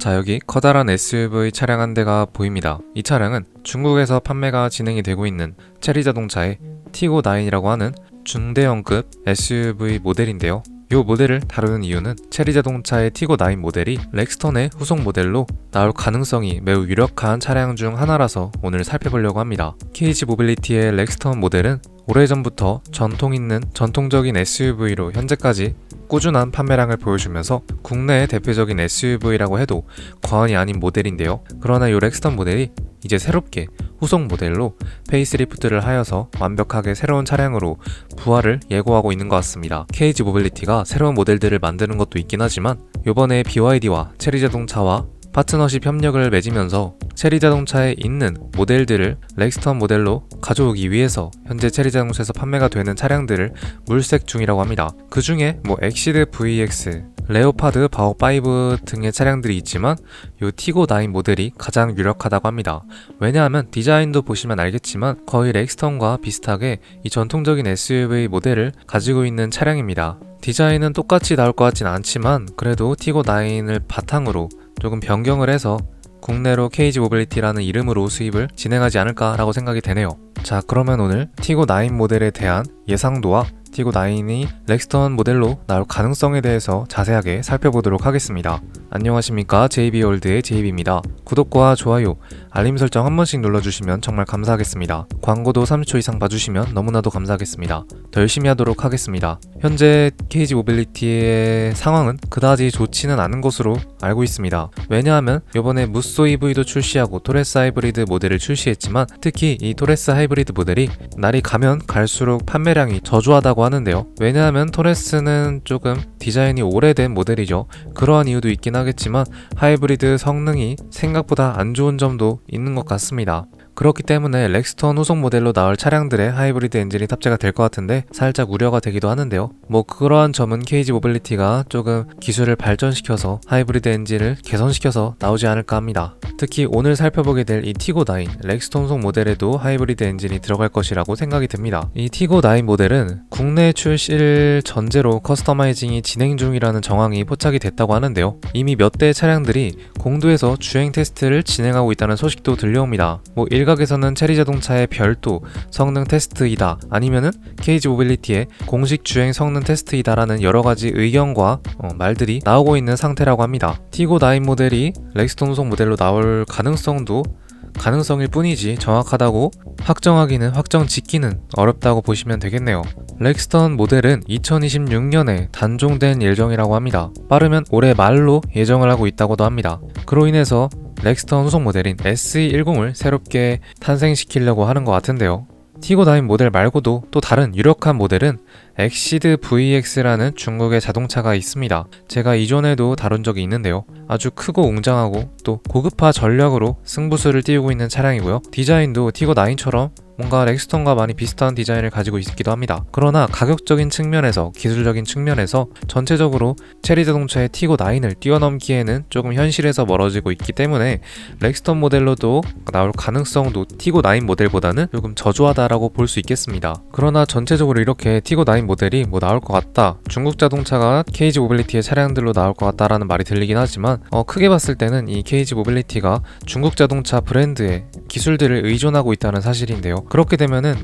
자, 여기 커다란 SUV 차량 한 대가 보입니다. 이 차량은 중국에서 판매가 진행이 되고 있는 체리 자동차의 티고9이라고 하는 중대형급 SUV 모델인데요. 이 모델을 다루는 이유는 체리 자동차의 티고9 모델이 렉스턴의 후속 모델로 나올 가능성이 매우 유력한 차량 중 하나라서 오늘 살펴보려고 합니다. KG 모빌리티의 렉스턴 모델은 오래전부터 전통적인 SUV로 현재까지 꾸준한 판매량을 보여주면서 국내의 대표적인 SUV라고 해도 과언이 아닌 모델인데요. 그러나 이 렉스턴 모델이 이제 새롭게 후속 모델로 페이스리프트를 하여서 완벽하게 새로운 차량으로 부활을 예고하고 있는 것 같습니다. KG 모빌리티가 새로운 모델들을 만드는 것도 있긴 하지만 이번에 BYD와 체리 자동차와 파트너십 협력을 맺으면서 체리 자동차에 있는 모델들을 렉스턴 모델로 가져오기 위해서 현재 체리 자동차에서 판매가 되는 차량들을 물색 중이라고 합니다. 그 중에 엑시드 VX, 레오파드 바오5 등의 차량들이 있지만 이 티고9 모델이 가장 유력하다고 합니다. 왜냐하면 디자인도 보시면 알겠지만 거의 렉스턴과 비슷하게 이 전통적인 SUV 모델을 가지고 있는 차량입니다. 디자인은 똑같이 나올 것 같진 않지만 그래도 티고9을 바탕으로 조금 변경을 해서 국내로 KG 모빌리티라는 이름으로 수입을 진행하지 않을까라고 생각이 되네요. 자, 그러면 오늘 티고9 모델에 대한 예상도와 티고9이 렉스턴 모델로 나올 가능성에 대해서 자세하게 살펴보도록 하겠습니다. 안녕하십니까, JB월드의 JB입니다. 구독과 좋아요, 알림 설정 한 번씩 눌러주시면 정말 감사하겠습니다. 광고도 30초 이상 봐주시면 너무나도 감사하겠습니다. 더 열심히 하도록 하겠습니다. 현재 KG 모빌리티의 상황은 그다지 좋지는 않은 것으로 알고 있습니다. 왜냐하면 이번에 무쏘 EV도 출시하고 토레스 하이브리드 모델을 출시했지만 특히 이 토레스 하이브리드 모델이 날이 가면 갈수록 판매량이 저조하다고 하는데요. 왜냐하면 토레스는 조금 디자인이 오래된 모델이죠. 그러한 이유도 있긴 하겠지만 하이브리드 성능이 생각보다 안 좋은 점도 있는 것 같습니다. 그렇기 때문에 렉스턴 후속 모델로 나올 차량들의 하이브리드 엔진이 탑재가 될 것 같은데 살짝 우려가 되기도 하는데요. 그러한 점은 KG 모빌리티가 조금 기술을 발전시켜서 하이브리드 엔진을 개선시켜서 나오지 않을까 합니다. 특히 오늘 살펴보게 될 이 티고9 렉스턴 후속 모델에도 하이브리드 엔진이 들어갈 것이라고 생각이 듭니다. 이 티고9 모델은 국내 출시를 전제로 커스터마이징이 진행 중이라는 정황이 포착이 됐다고 하는데요. 이미 몇 대의 차량들이 공도에서 주행 테스트를 진행하고 있다는 소식도 들려옵니다. 일각에서는 체리 자동차의 별도 성능 테스트이다, 아니면은 KG 모빌리티의 공식 주행 성능 테스트이다라는 여러가지 의견과 말들이 나오고 있는 상태라고 합니다. 티고9 모델이 렉스턴 후속 모델로 나올 가능성도 가능성일 뿐이지 정확하다고 확정하기는 확정 짓기는 어렵다고 보시면 되겠네요. 렉스턴 모델은 2026년에 단종된 예정이라고 합니다. 빠르면 올해 말로 예정을 하고 있다고도 합니다. 그로 인해서 렉스턴 후속 모델인 SE10을 새롭게 탄생시키려고 하는 것 같은데요. 티고9 모델 말고도 또 다른 유력한 모델은 엑시드 VX라는 중국의 자동차가 있습니다. 제가 이전에도 다룬 적이 있는데요. 아주 크고 웅장하고 또 고급화 전략으로 승부수를 띄우고 있는 차량이고요. 디자인도 티고9처럼 뭔가 렉스턴과 많이 비슷한 디자인을 가지고 있기도 합니다. 그러나 가격적인 측면에서, 기술적인 측면에서 전체적으로 체리 자동차의 티고9을 뛰어넘기에는 조금 현실에서 멀어지고 있기 때문에 렉스턴 모델로도 나올 가능성도 티고9 모델보다는 조금 저조하다라고 볼 수 있겠습니다. 그러나 전체적으로 이렇게 티고9 모델이 나올 것 같다, 중국 자동차가 KG 모빌리티의 차량들로 나올 것 같다라는 말이 들리긴 하지만 크게 봤을 때는 이 KG 모빌리티가 중국 자동차 브랜드의 기술들을 의존하고 있다는 사실인데요. 그렇게 되면은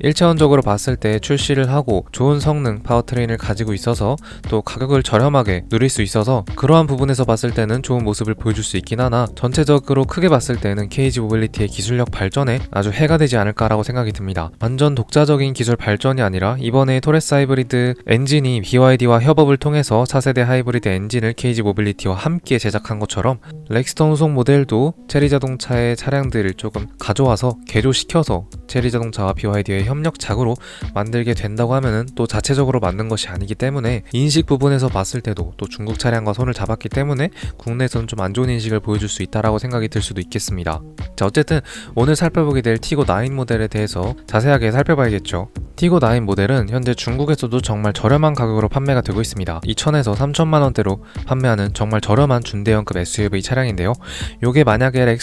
1차원적으로 봤을 때 출시를 하고 좋은 성능 파워트레인을 가지고 있어서 또 가격을 저렴하게 누릴 수 있어서 그러한 부분에서 봤을 때는 좋은 모습을 보여줄 수 있긴 하나 전체적으로 크게 봤을 때는 KG 모빌리티의 기술력 발전에 아주 해가 되지 않을까라고 생각이 듭니다. 완전 독자적인 기술 발전이 아니라 이번에 토레스 하이브리드 엔진이 BYD와 협업을 통해서 4세대 하이브리드 엔진을 KG 모빌리티와 함께 제작한 것처럼 렉스턴 후속 모델도 체리 자동차의 차량들을 조금 가져와서 개조시켜서 체리 자동차와 BYD의 협력작으로 만들게 된다고 하면은 또 자체적으로 만든 것이 아니기 때문에 인식 부분에서 봤을 때도 또 중국 차량과 손을 잡았기 때문에 국내에서는 좀 안 좋은 인식을 보여줄 수 있다라고 생각이 들 수도 있겠습니다. 자, 어쨌든 오늘 살펴보게 될 티고9 모델에 대해서 자세하게 살펴봐야겠죠. 티고9 모델은 현재 중국에서도 정말 저렴한 가격으로 판매가 되고 있습니다. 2천에서 3천만 원대로 판매하는 정말 저렴한 준대형급 SUV 차량인데요. 요게 만약에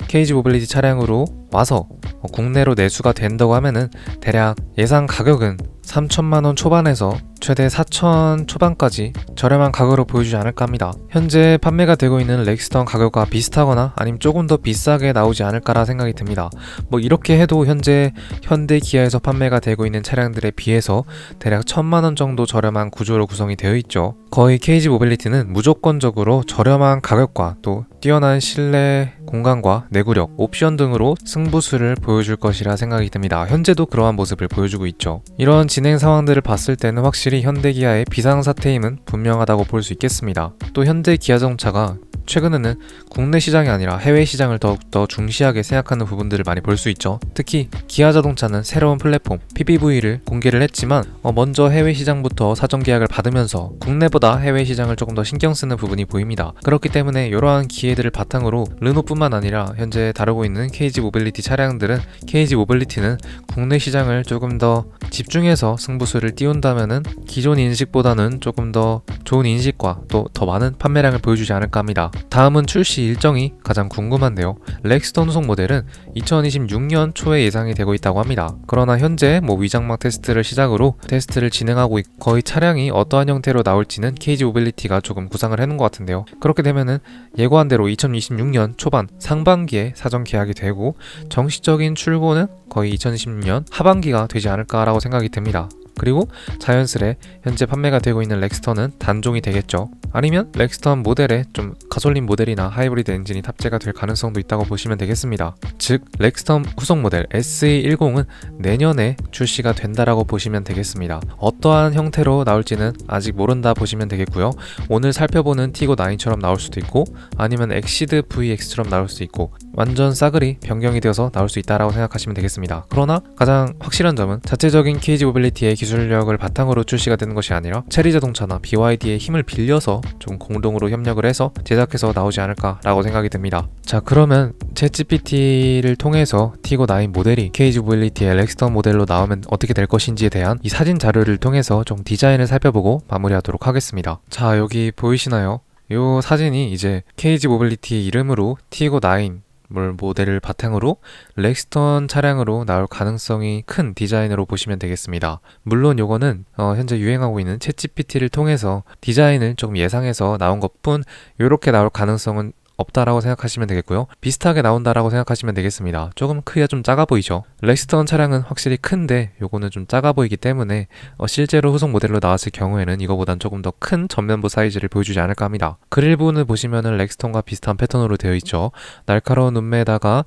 KG 모빌리티 차량으로 와서 국내로 내수가 된다고 하면은 대략 예상 가격은 3천만 원 초반에서 최대 4천 초반까지 저렴한 가격으로 보여주지 않을까 합니다. 현재 판매가 되고 있는 렉스턴 가격과 비슷하거나 아니면 조금 더 비싸게 나오지 않을까라 생각이 듭니다. 뭐 이렇게 해도 현재 현대 기아에서 판매가 되고 있는 차량들에 비해서 대략 1,000만원 정도 저렴한 구조로 구성이 되어 있죠. 거의 KG 모빌리티는 무조건적으로 저렴한 가격과 또 뛰어난 실내 공간과 내구력, 옵션 등으로 승부수를 보여줄 것이라 생각이 듭니다. 현재도 그러한 모습을 보여주고 있죠. 이런 진행 상황들을 봤을 때는 확실히 현대기아의 비상사태임은 분명하다고 볼 수 있겠습니다. 또 현대기아자동차가 최근에는 국내 시장이 아니라 해외 시장을 더욱더 중시하게 생각하는 부분들을 많이 볼 수 있죠. 특히 기아자동차는 새로운 플랫폼 PPV를 공개를 했지만 먼저 해외 시장부터 사전 계약을 받으면서 국내보다 해외 시장을 조금 더 신경 쓰는 부분이 보입니다. 그렇기 때문에 이러한 기회들을 바탕으로 르노뿐만 아니라 현재 다루고 있는 KG 모빌리티 차량들은 KG 모빌리티는 국내 시장을 조금 더 집중해서 승부수를 띄운다면은 기존 인식보다는 조금 더 좋은 인식과 또 더 많은 판매량을 보여주지 않을까 합니다. 다음은 출시 일정이 가장 궁금한데요. 렉스턴 후속 모델은 2026년 초에 예상이 되고 있다고 합니다. 그러나 현재 위장막 테스트를 시작으로 테스트를 진행하고 있고 거의 차량이 어떠한 형태로 나올지는 KG 모빌리티가 조금 구상을 해놓은 것 같은데요. 그렇게 되면은 예고한 대로 2026년 초반 상반기에 사전 계약이 되고 정식적인 출고는 거의 2026년 하반기가 되지 않을까라고 생각이 듭니다. 그리고 자연스레 현재 판매가 되고 있는 렉스턴은 단종이 되겠죠. 아니면 렉스턴 모델에 좀 가솔린 모델이나 하이브리드 엔진이 탑재가 될 가능성도 있다고 보시면 되겠습니다. 즉 렉스턴 후속 모델 SE10은 내년에 출시가 된다라고 보시면 되겠습니다. 어떠한 형태로 나올지는 아직 모른다 보시면 되겠고요. 오늘 살펴보는 티고9처럼 나올 수도 있고 아니면 엑시드 VX처럼 나올 수도 있고 완전 싸그리 변경이 되어서 나올 수 있다라고 생각하시면 되겠습니다. 그러나 가장 확실한 점은 자체적인 KG 모빌리티의 기술력을 바탕으로 출시가 되는 것이 아니라 체리자동차나 BYD의 힘을 빌려서 좀 공동으로 협력을 해서 제작해서 나오지 않을까라고 생각이 듭니다. 자, 그러면 챗GPT를 통해서 티고9 모델이 KG 모빌리티의 렉스턴 모델로 나오면 어떻게 될 것인지에 대한 이 사진 자료를 통해서 좀 디자인을 살펴보고 마무리하도록 하겠습니다. 자, 여기 보이시나요? 이 사진이 이제 KG 모빌리티 이름으로 티고9 모델을 바탕으로 렉스턴 차량으로 나올 가능성이 큰 디자인으로 보시면 되겠습니다. 물론 요거는 현재 유행하고 있는 챗GPT를 통해서 디자인을 조금 예상해서 나온 것뿐 요렇게 나올 가능성은 없다라고 생각하시면 되겠고요. 비슷하게 나온다라고 생각하시면 되겠습니다. 조금 크기가 좀 작아 보이죠. 렉스턴 차량은 확실히 큰데 요거는 좀 작아 보이기 때문에 실제로 후속 모델로 나왔을 경우에는 이거보단 조금 더 큰 전면부 사이즈를 보여주지 않을까 합니다. 그릴 부분을 보시면은 렉스턴과 비슷한 패턴으로 되어 있죠. 날카로운 눈매에다가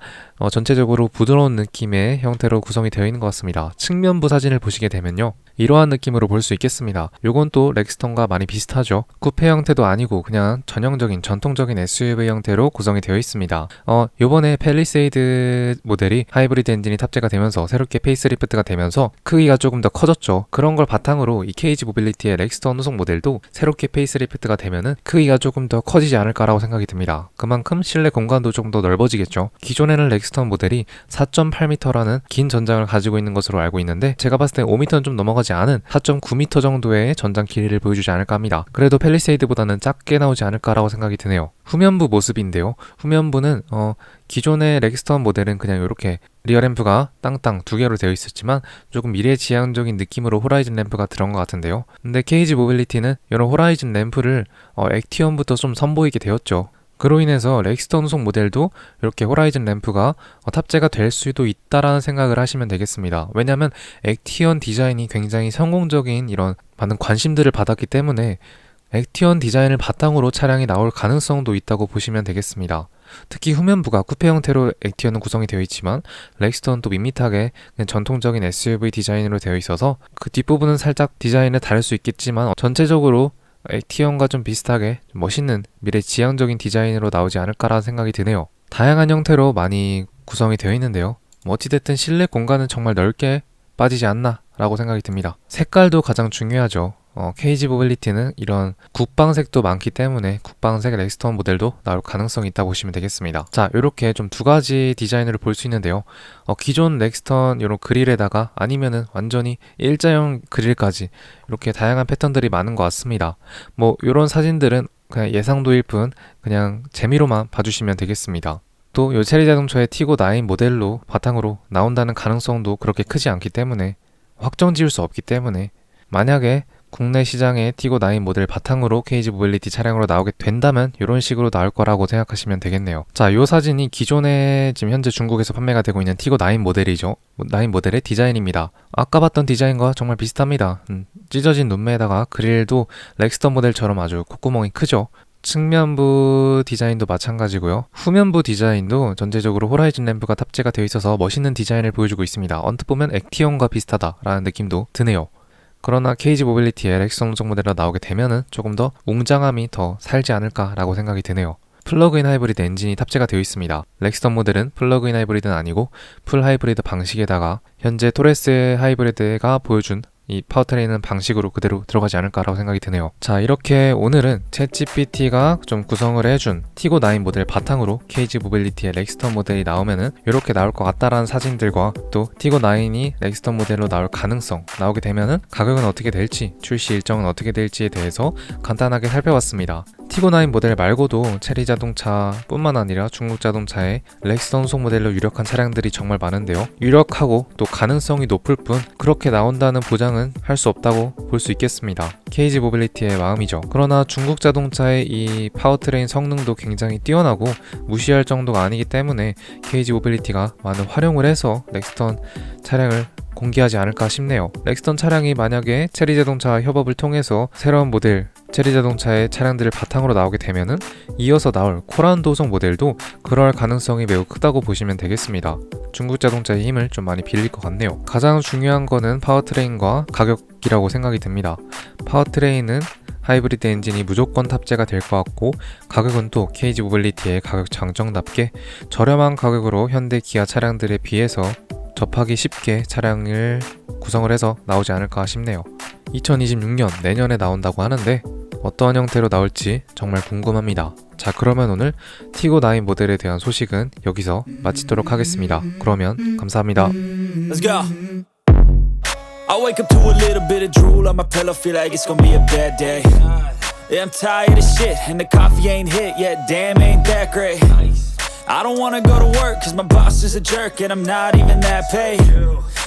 전체적으로 부드러운 느낌의 형태로 구성이 되어 있는 것 같습니다. 측면부 사진을 보시게 되면요. 이러한 느낌으로 볼 수 있겠습니다. 요건 또 렉스턴과 많이 비슷하죠. 쿠페 형태도 아니고 그냥 전형적인 전통적인 SUV 형태로 구성이 되어 있습니다. 요번에 팰리세이드 모델이 하이브리드 엔진이 탑재가 되면서 새롭게 페이스리프트가 되면서 크기가 조금 더 커졌죠. 그런 걸 바탕으로 이 KG 모빌리티의 렉스턴 후속 모델도 새롭게 페이스리프트가 되면은 크기가 조금 더 커지지 않을까라고 생각이 듭니다. 그만큼 실내 공간도 조금 더 넓어지겠죠. 기존에는 렉스턴 모델이 4.8m라는 긴 전장을 가지고 있는 것으로 알고 있는데 제가 봤을 때 5m는 좀 넘어가지 않은 4.9m 정도의 전장 길이를 보여주지 않을까 합니다. 그래도 팰리세이드보다는 작게 나오지 않을까라고 생각이 드네요. 후면부 모습인데요. 후면부는 기존의 렉스턴 모델은 그냥 이렇게 리어 램프가 땅땅 두 개로 되어 있었지만 조금 미래지향적인 느낌으로 호라이즌 램프가 들어간 것 같은데요. 근데 KG 모빌리티는 이런 호라이즌 램프를 액티언부터 좀 선보이게 되었죠. 그로 인해서 렉스턴 후속 모델도 이렇게 호라이즌 램프가 탑재가 될 수도 있다라는 생각을 하시면 되겠습니다. 왜냐하면 액티언 디자인이 굉장히 성공적인 이런 많은 관심들을 받았기 때문에 액티언 디자인을 바탕으로 차량이 나올 가능성도 있다고 보시면 되겠습니다. 특히 후면부가 쿠페 형태로 액티언은 구성이 되어 있지만 렉스턴은 또 밋밋하게 그냥 전통적인 SUV 디자인으로 되어 있어서 그 뒷부분은 살짝 디자인을 다를 수 있겠지만 전체적으로 액티언과 좀 비슷하게 좀 멋있는 미래지향적인 디자인으로 나오지 않을까라는 생각이 드네요. 다양한 형태로 많이 구성이 되어 있는데요. 어찌됐든 실내 공간은 정말 넓게 빠지지 않나 라고 생각이 듭니다. 색깔도 가장 중요하죠. KG 모빌리티는 이런 국방색도 많기 때문에 국방색 렉스턴 모델도 나올 가능성이 있다고 보시면 되겠습니다. 자, 이렇게 좀 두 가지 디자인으로 볼 수 있는데요. 기존 렉스턴 이런 그릴에다가 아니면은 완전히 일자형 그릴까지 이렇게 다양한 패턴들이 많은 것 같습니다. 이런 사진들은 그냥 예상도일 뿐 그냥 재미로만 봐주시면 되겠습니다. 또 요 체리자동차의 티고9 모델로 바탕으로 나온다는 가능성도 그렇게 크지 않기 때문에 확정 지을 수 없기 때문에 만약에 국내 시장에 티고9 모델 바탕으로 KG 모빌리티 차량으로 나오게 된다면 이런 식으로 나올 거라고 생각하시면 되겠네요. 자, 이 사진이 기존에 지금 현재 중국에서 판매가 되고 있는 티고9 모델이죠. 9 모델의 디자인입니다. 아까 봤던 디자인과 정말 비슷합니다. 찢어진 눈매에다가 그릴도 렉스턴 모델처럼 아주 콧구멍이 크죠. 측면부 디자인도 마찬가지고요. 후면부 디자인도 전체적으로 호라이즌 램프가 탑재가 되어 있어서 멋있는 디자인을 보여주고 있습니다. 언뜻 보면 액티온과 비슷하다라는 느낌도 드네요. 그러나 KG 모빌리티의 렉스턴 운송 모델로 나오게 되면은 조금 더 웅장함이 더 살지 않을까라고 생각이 드네요. 플러그인 하이브리드 엔진이 탑재가 되어 있습니다. 렉스턴 모델은 플러그인 하이브리드는 아니고 풀 하이브리드 방식에다가 현재 토레스 하이브리드가 보여준 이 파워트레인은 방식으로 그대로 들어가지 않을까라고 생각이 드네요. 자, 이렇게 오늘은 챗GPT가 좀 구성을 해준 티고9 모델 바탕으로 KG 모빌리티의 렉스턴 모델이 나오면은 이렇게 나올 것 같다라는 사진들과 또 티고9이 렉스턴 모델로 나올 가능성, 나오게 되면은 가격은 어떻게 될지, 출시 일정은 어떻게 될지에 대해서 간단하게 살펴봤습니다. 티고9 모델 말고도 체리 자동차 뿐만 아니라 중국 자동차의 렉스턴 속 모델로 유력한 차량들이 정말 많은데요. 유력하고 또 가능성이 높을 뿐 그렇게 나온다는 보장은 할 수 없다고 볼 수 있겠습니다. KG 모빌리티의 마음이죠. 그러나 중국 자동차의 이 파워트레인 성능도 굉장히 뛰어나고 무시할 정도가 아니기 때문에 KG 모빌리티가 많은 활용을 해서 렉스턴 차량을 공개하지 않을까 싶네요. 렉스턴 차량이 만약에 체리 자동차와 협업을 통해서 새로운 모델 체리 자동차의 차량들을 바탕으로 나오게 되면은 이어서 나올 코란 도성 모델도 그럴 가능성이 매우 크다고 보시면 되겠습니다. 중국 자동차의 힘을 좀 많이 빌릴 것 같네요. 가장 중요한 거는 파워트레인과 가격이라고 생각이 듭니다. 파워트레인은 하이브리드 엔진이 무조건 탑재가 될 것 같고 가격은 또 KG 모빌리티의 가격 장점답게 저렴한 가격으로 현대 기아 차량들에 비해서 접하기 쉽게 차량을 구성을 해서 나오지 않을까 싶네요. 2026년 내년에 나온다고 하는데 어떠한 형태로 나올지 정말 궁금합니다. 자, 그러면 오늘 티고9 모델에 대한 소식은 여기서 마치도록 하겠습니다. 그러면 감사합니다. Let's go. I wake up to a little bit of drool on my pillow, feel like it's gonna be a bad day. Yeah, I'm tired of shit, and the coffee ain't hit yet, damn ain't that great. I don't wanna go to work, cause my boss is a jerk, and I'm not even that paid.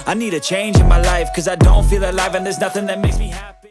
I need a change in my life, cause I don't feel alive, and there's nothing that makes me happy.